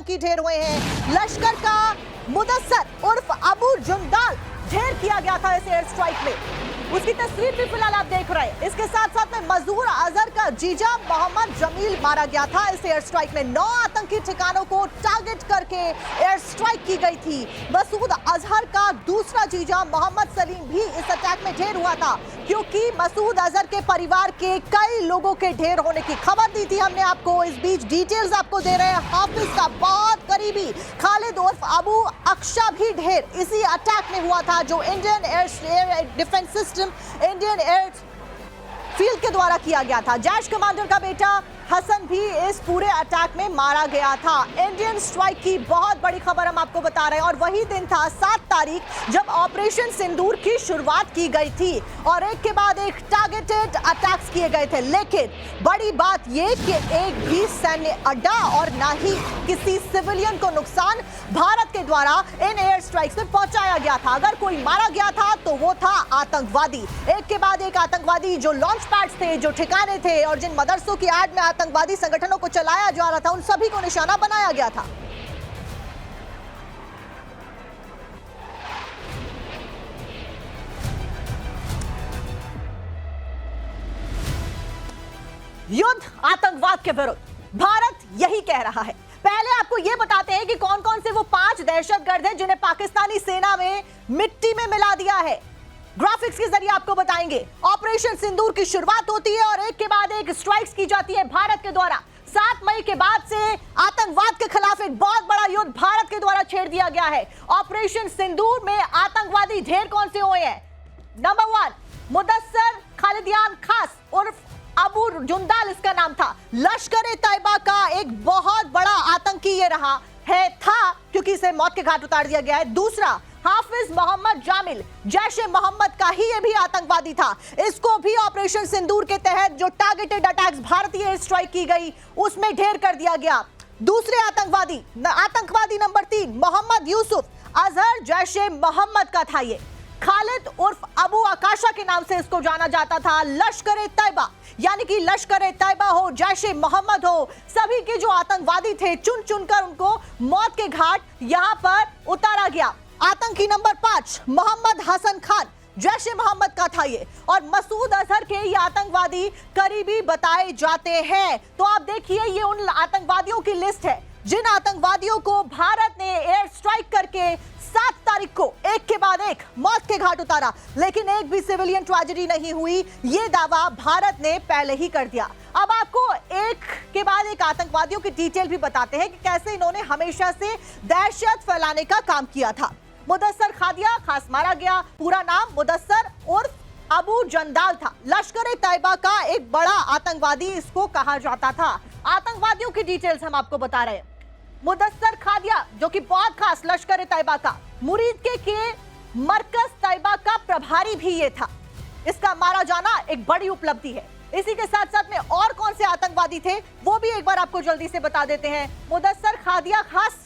आतंकी ढेर हुए हैं। लश्कर का मुदस्सर उर्फ अबू जुंदाल ढेर किया गया था इस एयर स्ट्राइक में। उसकी तस्वीर भी फिलहाल आप देख रहे हैं। इसके साथ साथ में मसूद अजहर का जीजा मोहम्मद जमील मारा गया था इस एयर स्ट्राइक में। 9 आतंकी ठिकानों को टारगेट करके एयर स्ट्राइक की गई थी। मसूद अजहर का दूसरा जीजा मोहम्मद सलीम भी इस अटैक में ढेर हुआ था, क्योंकि मसूद अजहर के परिवार के कई लोगों के ढेर होने की खबर दी थी हमने आपको। इस बीच डिटेल्स आपको दे रहे हैं। हाफिज का बहुत करीबी खालिद उर्फ अबू अक्शा भी ढेर इसी अटैक में हुआ था, जो Indian air defence system Indian air field के द्वारा किया गया था। जैश कमांडर का बेटा हसन भी इस पूरे अटैक में मारा गया था। इंडियन स्ट्राइक की बहुत बड़ी खबर हम आपको बता रहे हैं, और वही दिन था 7 तारीख जब ऑपरेशन सिंदूर की शुरुआत की गई थी और एक के बाद एक टारगेटेड अटैक्स किए गए थे। लेकिन बड़ी बात यह कि एक भी सैन्य अड्डा और ना ही किसी सिविलियन को नुकसान भारत के द्वारा इन एयर स्ट्राइक्स में पहुंचाया गया था। अगर कोई मारा गया था तो वो था आतंकवादी। एक के बाद एक आतंकवादी जो लॉन्च पैड्स थे, जो ठिकाने थे और जिन मदरसों की आड़ में आतंकवादी संगठनों को चलाया जा रहा था, उन सभी को निशाना बनाया गया था। युद्ध आतंकवाद के विरुद्ध, भारत यही कह रहा है। पहले आपको यह बताते हैं कि कौन कौन से वो 5 दहशतगर्द हैं जिन्हें पाकिस्तानी सेना में मिट्टी में मिला दिया है। ग्राफिक्स के जरिए आपको बताएंगे। ऑपरेशन सिंदूर की शुरुआत होती है और एक के बाद एक स्ट्राइक्स की जाती है भारत के द्वारा। 7 मई के बाद से आतंकवाद के खिलाफ एक बहुत बड़ा युद्ध भारत के द्वारा छेड़ दिया गया है। ऑपरेशन सिंदूर में आतंकवादी ढेर कौन से हुए हैं? नंबर 1 मुदस्सर खालिदियान खास उर्फ अबू जुंदाल इसका नाम था। लश्कर ए तैयबा का एक बहुत बड़ा आतंकी ये रहा है था, क्योंकि इसे मौत के घाट उतार दिया गया है। दूसरा हाफिज मोहम्मद जामिल, जैश ए मोहम्मद का ही ये भी आतंकवादी था। इसको भी ऑपरेशन सिंदूर के तहत जो टारगेटेड अटैक्स भारतीय एयर स्ट्राइक की गई उसमें ढेर कर दिया गया। दूसरे आतंकवादी नंबर 3 मोहम्मद यूसुफ अजहर, जैश ए मोहम्मद का था ये। खालिद उर्फ अबू आकाशा के नाम से इसको जाना जाता था। लश्कर ए तैयबा, यानी कि लश्कर ए तैयबा हो, जैश ए मोहम्मद हो, सभी के जो आतंकवादी थे चुन चुनकर उनको मौत के घाट यहां पर उतारा गया। आतंकी नंबर 5 मोहम्मद हसन खान, जैश ए मोहम्मद का था ये, और मसूद अजहर के ये आतंकवादी करीबी बताए जाते हैं। तो आप देखिए, ये उन आतंकवादियों की लिस्ट है जिन आतंकवादियों को भारत ने एयर स्ट्राइक करके 7 तारीख को एक के बाद एक मौत के घाट उतारा, लेकिन एक भी सिविलियन ट्रेजेडी नहीं हुई। ये दावा भारत ने पहले ही कर दिया। अब आपको एक के बाद एक आतंकवादियों की डिटेल भी बताते हैं कि कैसे इन्होंने हमेशा से दहशत फैलाने का काम किया था। मुदस्सर खादिया खास मारा गया। पूरा नाम मुदस्सर उर्फ अबू जंदाल था। लश्कर ए तैयबा का एक बड़ा आतंकवादी इसको कहा जाता था। आतंकवादियों की डिटेल्स हम आपको बता रहे हैं। मुदस्सर खादिया, जो कि बहुत खास लश्कर ए तैयबा का मुरीद के मरकज तैयबा का प्रभारी भी ये था। इसका मारा जाना एक बड़ी उपलब्धि है। इसी के साथ साथ में और कौन से आतंकवादी थे वो भी एक बार आपको जल्दी से बता देते हैं। मुदस्सर खादिया खास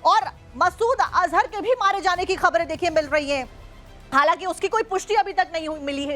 और मसूद अजहर के भी मारे जाने की खबरें देखिए मिल रही हैं, हालांकि उसकी कोई पुष्टि अभी तक नहीं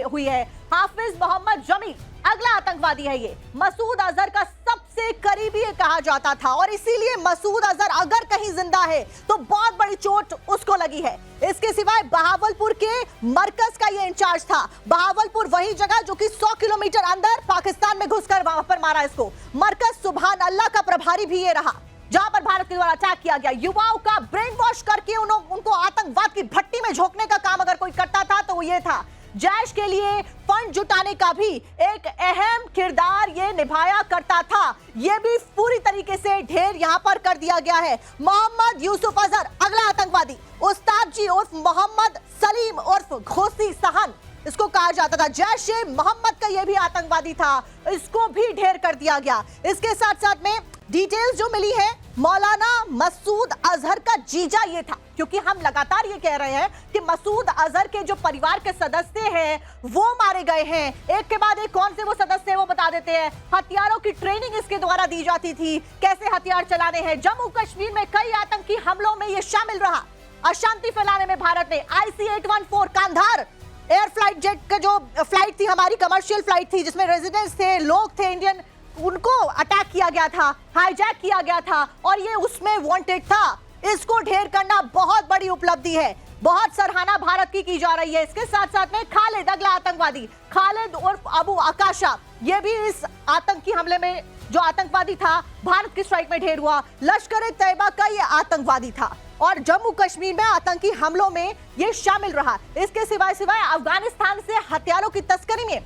हुई है। हाफिज मोहम्मद जमील अगला आतंकवादी है ये। मसूद अजहर का सबसे करीबी कहा जाता था, और इसीलिए मसूद अजहर अगर कहीं जिंदा है तो बहुत बड़ी चोट उसको लगी है। इसके सिवाय बहावलपुर के मरकज का ये इंचार्ज था। बहावलपुर वही जगह जो कि 100 किलोमीटर अंदर पाकिस्तान में घुसकर वहां पर मारा इसको। मरकज सुभान अल्लाह का प्रभारी भी ये रहा, जहां पर भारत के द्वारा अटैक किया गया। युवाओं का ब्रेन वॉश करके उनको आतंकवाद की भट्टी में झोंकने का काम अगर कोई करता था तो वो ये था। जैश के लिए फंड जुटाने का भी एक अहम किरदार ये निभाया करता था। ये भी पूरी तरीके से ढेर यहां पर कर दिया गया है। मोहम्मद यूसुफ अजहर अगला आतंकवादी। उस्ताद जी उर्फ मोहम्मद सलीम उर्फ घोसी सहन इसको कहा जाता था। जैश ए मोहम्मद का ये भी आतंकवादी था, इसको भी ढेर कर दिया गया। इसके साथ साथ में डिटेल्स जो मिली है, मौलाना मसूद अजहर का जीजा ये था, क्योंकि हम लगातार ये कह रहे हैं कि मसूद अजहर के जो परिवार के सदस्य हैं वो मारे गए हैं। एक के बाद एक कौन से वो सदस्य हैं वो बता देते हैं। हथियारों की ट्रेनिंग इसके द्वारा दी जाती थी, कैसे हथियार चलाने हैं। जम्मू कश्मीर में कई आतंकी हमलों में ये शामिल रहा। अशांति फैलाने में भारत ने IC-814 Kandahar air flight jet का जो फ्लाइट थी, हमारी कमर्शियल फ्लाइट थी जिसमें रेजिडेंट्स थे, लोग थे, इंडियन उनको अटैक किया गया था, हाईजैक किया गया था और ये उसमें वांटेड था। इसको ढेर करना बहुत बड़ी उपलब्धि है, बहुत सराहना भारत की जा रही है। इसके साथ साथ में खालिद, अगला आतंकवादी खालिद उर्फ अबू आकाशा, ये भी इस आतंकी हमले में जो आतंकवादी था भारत की स्ट्राइक में ढेर हुआ। लश्कर ए तैयबा का ये आतंकवादी था और जम्मू कश्मीर में आतंकी हमलों में ये शामिल रहा। इसके सिवाय अफगानिस्तान से हथियारों की तस्करी में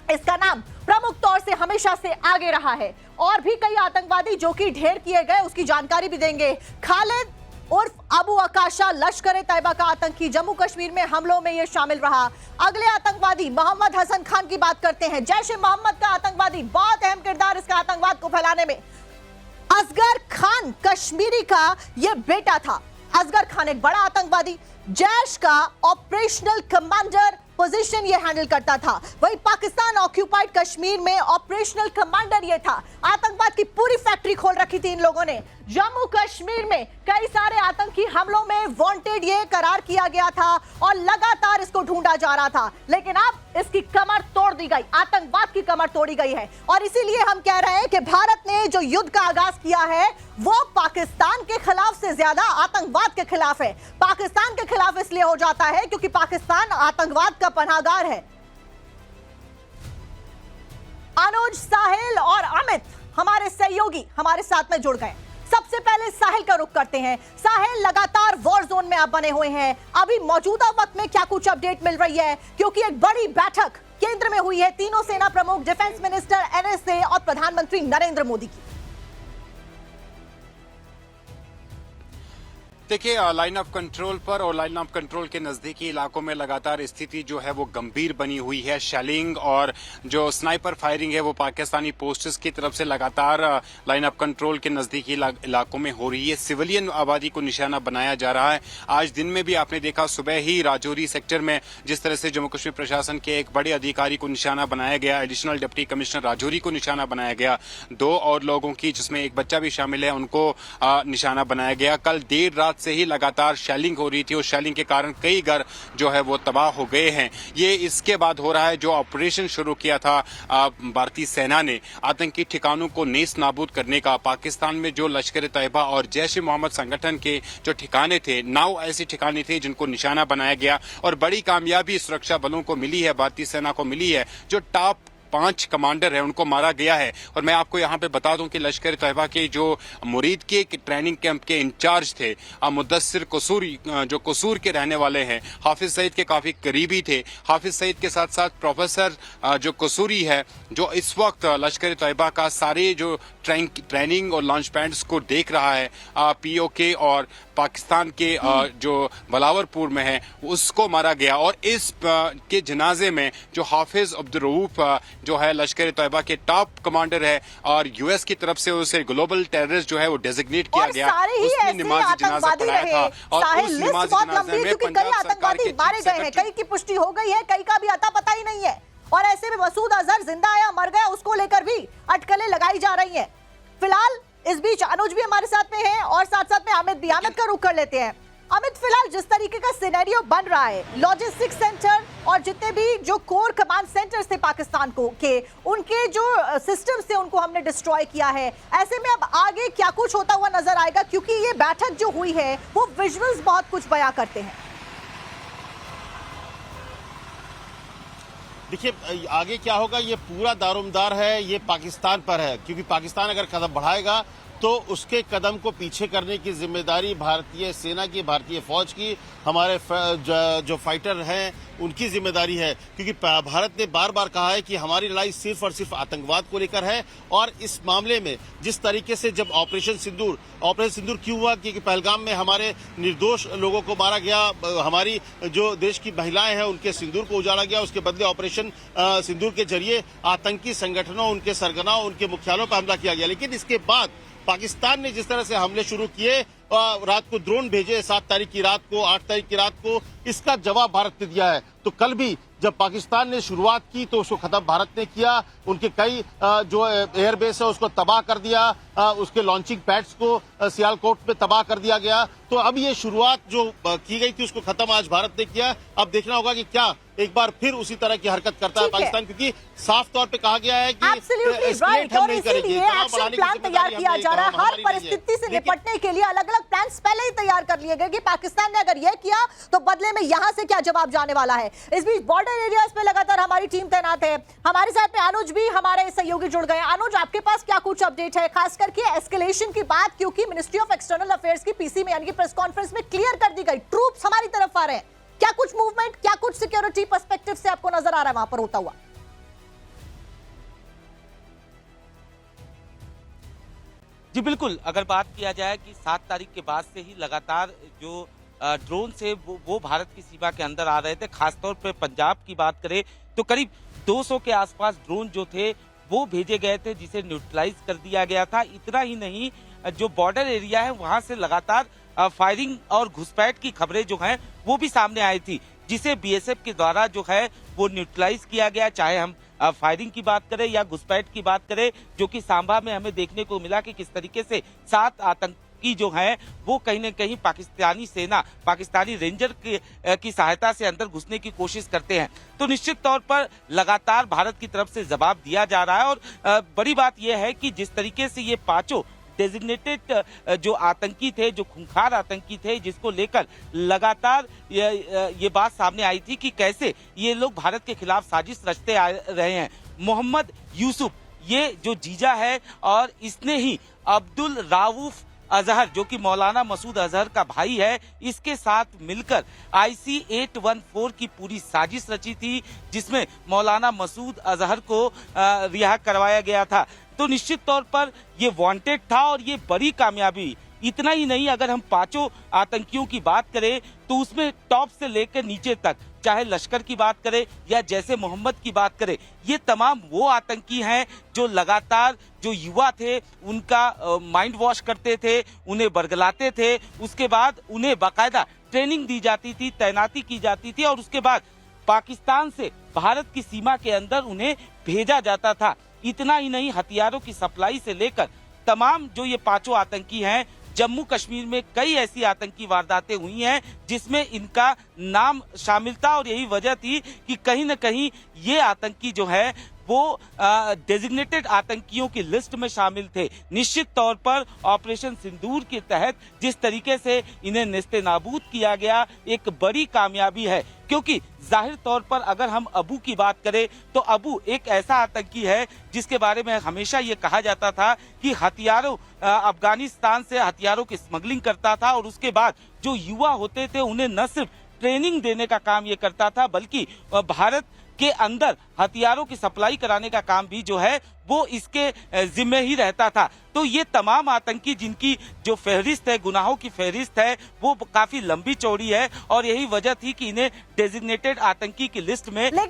इसका नाम प्रमुख तौर से हमेशा से आगे रहा है। और भी कई आतंकवादी जो कि ढेर किए गए उसकी जानकारी भी देंगे। खालिद उर्फ अबू आकाशा लश्कर ए तैयबा का आतंकी, जम्मू कश्मीर में हमलों में यह शामिल रहा। अगले आतंकवादी मोहम्मद हसन खान की बात करते हैं। जैश ए मोहम्मद का आतंकवादी, बहुत अहम किरदार इसका आतंकवाद को फैलाने में। असगर खान कश्मीरी का यह बेटा था। असगर खान एक बड़ा आतंकवादी, जैश का ऑपरेशनल कमांडर पोजीशन ये हैंडल करता था। वही पाकिस्तान ऑक्यूपाइड कश्मीर में ऑपरेशनल कमांडर ये था। आतंकवाद की पूरी फैक्ट्री खोल रखी थी इन लोगों ने। जम्मू कश्मीर में कई सारे आतंकी हमलों में वांटेड ये करार किया गया था और लगातार इसको ढूंढा जा रहा था, लेकिन अब इसकी कमर तोड़ दी गई, आतंकवाद की कमर तोड़ी गई है। और इसीलिए हम कह रहे हैं कि भारत ने जो युद्ध का आगाज किया है वो पाकिस्तान के खिलाफ से ज्यादा आतंकवाद के खिलाफ है। पाकिस्तान के खिलाफ इसलिए हो जाता है क्योंकि पाकिस्तान आतंकवाद का पनाहगार है। अनुज, साहिल और अमित हमारे सहयोगी हमारे साथ में जुड़ गए। सबसे पहले साहिल का रुख करते हैं। साहिल, लगातार वॉर जोन में आप बने हुए हैं, अभी मौजूदा वक्त में क्या कुछ अपडेट मिल रही है? क्योंकि एक बड़ी बैठक केंद्र में हुई है, तीनों सेना प्रमुख, डिफेंस मिनिस्टर, एनएसए और प्रधानमंत्री नरेंद्र मोदी की। देखिए, लाइन ऑफ कंट्रोल पर और लाइन ऑफ कंट्रोल के नजदीकी इलाकों में लगातार स्थिति जो है वो गंभीर बनी हुई है। शेलिंग और जो स्नाइपर फायरिंग है वो पाकिस्तानी पोस्टर्स की तरफ से लगातार लाइन ऑफ कंट्रोल के नजदीकी इलाकों में हो रही है। सिविलियन आबादी को निशाना बनाया जा रहा है। आज दिन में भी आपने देखा, सुबह ही राजौरी सेक्टर में जिस तरह से जम्मू कश्मीर प्रशासन के एक बड़े अधिकारी को निशाना बनाया गया, एडिशनल डिप्टी कमिश्नर राजौरी को निशाना बनाया गया। 2 और लोगों की, जिसमें एक बच्चा भी शामिल है, उनको निशाना बनाया गया। कल देर रात से ही लगातार शेलिंग हो रही थी और शेलिंग के कारण कई घर जो है वो तबाह हो गए हैं। ये इसके बाद हो रहा है जो ऑपरेशन शुरू किया था भारतीय सेना ने आतंकी ठिकानों को नेस्त नाबूद करने का। पाकिस्तान में जो लश्कर ए तैयबा और जैश ए मोहम्मद संगठन के जो ठिकाने थे, 9 ऐसे ठिकाने थे जिनको निशाना बनाया गया और बड़ी कामयाबी सुरक्षा बलों को मिली है, भारतीय सेना को मिली है। जो टॉप 5 कमांडर है उनको मारा गया है। और मैं आपको यहाँ पे बता दूं कि लश्कर तैयबा के जो मुरीद के ट्रेनिंग कैंप के इंचार्ज थे मुदस्सिर कसूरी, जो कसूर के रहने वाले हैं, हाफिज सईद के काफी करीबी थे। हाफिज सईद के साथ साथ प्रोफेसर जो कसूरी है, जो इस वक्त लश्कर तैयबा का सारे जो ट्रेनिंग और लॉन्च पैड्स को देख रहा है, पीओके और पाकिस्तान के जो बलावरपुर में है, उसको मारा गया। और इस के जनाजे में जो हाफिज अब्दुल रऊफ जो है लश्कर तैयबा के टॉप कमांडर है और यूएस की तरफ से उसे ग्लोबल टेररिस्ट जो है वो डेजिग्नेट किया गया। उसने नमाज जनाजा पढ़ाया था और उस नमाज जनाजे में पंजाब सरकार के मारे गए हैं। कई की पुष्टि हो गई है, कई का भी अता पता ही नहीं है। और ऐसे में मसूद अजहर जिंदा आया मर गया, उसको लेकर भी अटकलें लगाई जा रही हैं। फिलहाल इस बीच अनुज भी हमारे साथ में है और साथ साथ में अमित भी। अमित का रुख कर लेते हैं। अमित, फिलहाल जिस तरीके का सिनेरियो बन रहा है, लॉजिस्टिक सेंटर और जितने भी जो कोर कमांड सेंटर्स थे पाकिस्तान को के, उनके जो सिस्टम्स थे उनको हमने डिस्ट्रॉय किया है। ऐसे में अब आगे क्या कुछ होता हुआ नजर आएगा? क्योंकि ये बैठक जो हुई है वो विजुअल्स बहुत कुछ बयां करते हैं। देखिए, आगे क्या होगा ये पूरा दारोमदार है, ये पाकिस्तान पर है। क्योंकि पाकिस्तान अगर कदम बढ़ाएगा तो उसके कदम को पीछे करने की जिम्मेदारी भारतीय सेना की, भारतीय फौज की, हमारे जो फाइटर हैं उनकी जिम्मेदारी है। क्योंकि भारत ने बार बार कहा है कि हमारी लड़ाई सिर्फ और सिर्फ आतंकवाद को लेकर है। और इस मामले में जिस तरीके से जब ऑपरेशन सिंदूर क्यों हुआ? क्योंकि पहलगाम में हमारे निर्दोष लोगों को मारा गया, हमारी जो देश की महिलाएं हैं उनके सिंदूर को उजाड़ा गया। उसके बदले ऑपरेशन सिंदूर के जरिए आतंकी संगठनों, उनके सरगनाओं, उनके मुख्यालयों पर हमला किया गया। लेकिन इसके बाद पाकिस्तान ने जिस तरह से हमले शुरू किए, रात को ड्रोन भेजे 7 तारीख की रात को, 8 तारीख की रात को, इसका जवाब भारत ने दिया है। तो कल भी जब पाकिस्तान ने शुरुआत की तो उसको खत्म भारत ने किया। उनके कई जो एयरबेस है उसको तबाह कर दिया, उसके लॉन्चिंग पैड्स को सियालकोट में तबाह कर दिया गया। तो अब ये शुरुआत जो की गई थी उसको खत्म आज भारत ने किया। अब देखना होगा कि क्या एक बार फिर उसी तरह की हरकत करता है पाकिस्तान, क्योंकि साफ तौर पे कहा गया है कि राइट, और इसीलिए एक्शन प्लान तैयार किया जा रहा है। हर परिस्थिति से निपटने के लिए अलग अलग प्लान पहले ही तैयार कर लिए गए कि पाकिस्तान ने अगर यह किया तो बदले में यहां से क्या जवाब जाने वाला है। इस बीच बॉर्डर एरियाज पे लगातार हमारी टीम तैनात है। हमारे साथ में अनुज भी, हमारे सहयोगी जुड़ गए। अनुज, आपके पास क्या कुछ अपडेट है, खास करके एस्केलेशन की बात, क्योंकि मिनिस्ट्री ऑफ एक्सटर्नल अफेयर्स की पीसी में यानी कि प्रेस कॉन्फ्रेंस में क्लियर कर दी गई ट्रूप्स हमारी तरफ आ रहे हैं। क्या कुछ मूवमेंट, क्या कुछ सिक्योरिटी पर्सपेक्टिव से आपको नजर आ रहा है वहां पर होता हुआ? जी बिल्कुल, अगर बात किया जाए कि 7 तारीख के बाद से ही लगातार जो ड्रोन से वो भारत की सीमा के अंदर आ रहे थे। खासतौर पे पंजाब की बात करें तो करीब 200 के आसपास ड्रोन जो थे वो भेजे गए थे, जिसे न्यूट्रलाइज कर दिया गया था। इतना ही नहीं, जो बॉर्डर एरिया है वहां से लगातार फायरिंग और घुसपैठ की खबरें जो हैं वो भी सामने आई थी, जिसे बीएसएफ के द्वारा जो है वो न्यूट्रलाइज किया गया। चाहे हम फायरिंग की बात करें या घुसपैठ की बात करें, जो कि सांबा में हमें देखने को मिला कि किस तरीके से 7 आतंकी जो है वो कहीं न कहीं पाकिस्तानी सेना, पाकिस्तानी रेंजर की सहायता से अंदर घुसने की कोशिश करते हैं। तो निश्चित तौर पर लगातार भारत की तरफ से जवाब दिया जा रहा है। और बड़ी बात यह है कि जिस तरीके से ये पांचों डेजिग्नेटेड जो आतंकी थे, जो खूंखार आतंकी थे, जिसको लेकर लगातार ये बात सामने आई थी कि कैसे ये लोग भारत के खिलाफ साजिश रचते आ रहे हैं। मोहम्मद यूसुफ ये जो जीजा है, और इसने ही अब्दुल राऊफ अजहर जो कि मौलाना मसूद अजहर का भाई है, इसके साथ मिलकर IC 814 की पूरी साजिश रची थी, जिसमें मौलाना मसूद अजहर को रिहा करवाया गया था। तो निश्चित तौर पर ये वांटेड था और ये बड़ी कामयाबी। इतना ही नहीं, अगर हम 5 आतंकियों की बात करें तो उसमें टॉप से लेकर नीचे तक, चाहे लश्कर की बात करें या जैसे मोहम्मद की बात करें, ये तमाम वो आतंकी हैं जो लगातार जो युवा थे उनका माइंड वॉश करते थे, उन्हें बरगलाते थे, उसके बाद उन्हें बाकायदा ट्रेनिंग दी जाती थी, तैनाती की जाती थी, और उसके बाद पाकिस्तान से भारत की सीमा के अंदर उन्हें भेजा जाता था। इतना ही नहीं, हथियारों की सप्लाई से लेकर तमाम जो ये 5 आतंकी हैं, जम्मू कश्मीर में कई ऐसी आतंकी वारदातें हुई हैं जिसमें इनका नाम शामिल था। और यही वजह थी कि कहीं न कहीं ये आतंकी जो है वो डेजिग्नेटेड आतंकियों की लिस्ट में शामिल थे। निश्चित तौर पर ऑपरेशन सिंदूर के तहत जिस तरीके से इन्हें नेस्ते नाबूद किया गया, एक बड़ी कामयाबी है। क्योंकि जाहिर तौर पर अगर हम अबू की बात करें तो अबू एक ऐसा आतंकी है जिसके बारे में हमेशा ये कहा जाता था कि हथियारों अफगानिस्तान से हथियारों की स्मगलिंग करता था, और उसके बाद जो युवा होते थे उन्हें न सिर्फ ट्रेनिंग देने का काम ये करता था, बल्कि भारत के अंदर हथियारों की सप्लाई कराने का काम भी जो है वो इसके जिम्मे ही रहता था। तो ये तमाम आतंकी जिनकी जो फहरिस्त है, गुनाहों की फहरिस्त है, वो काफी लंबी चौड़ी है, और यही वजह थी कि इन्हें डेजिग्नेटेड आतंकी की लिस्ट में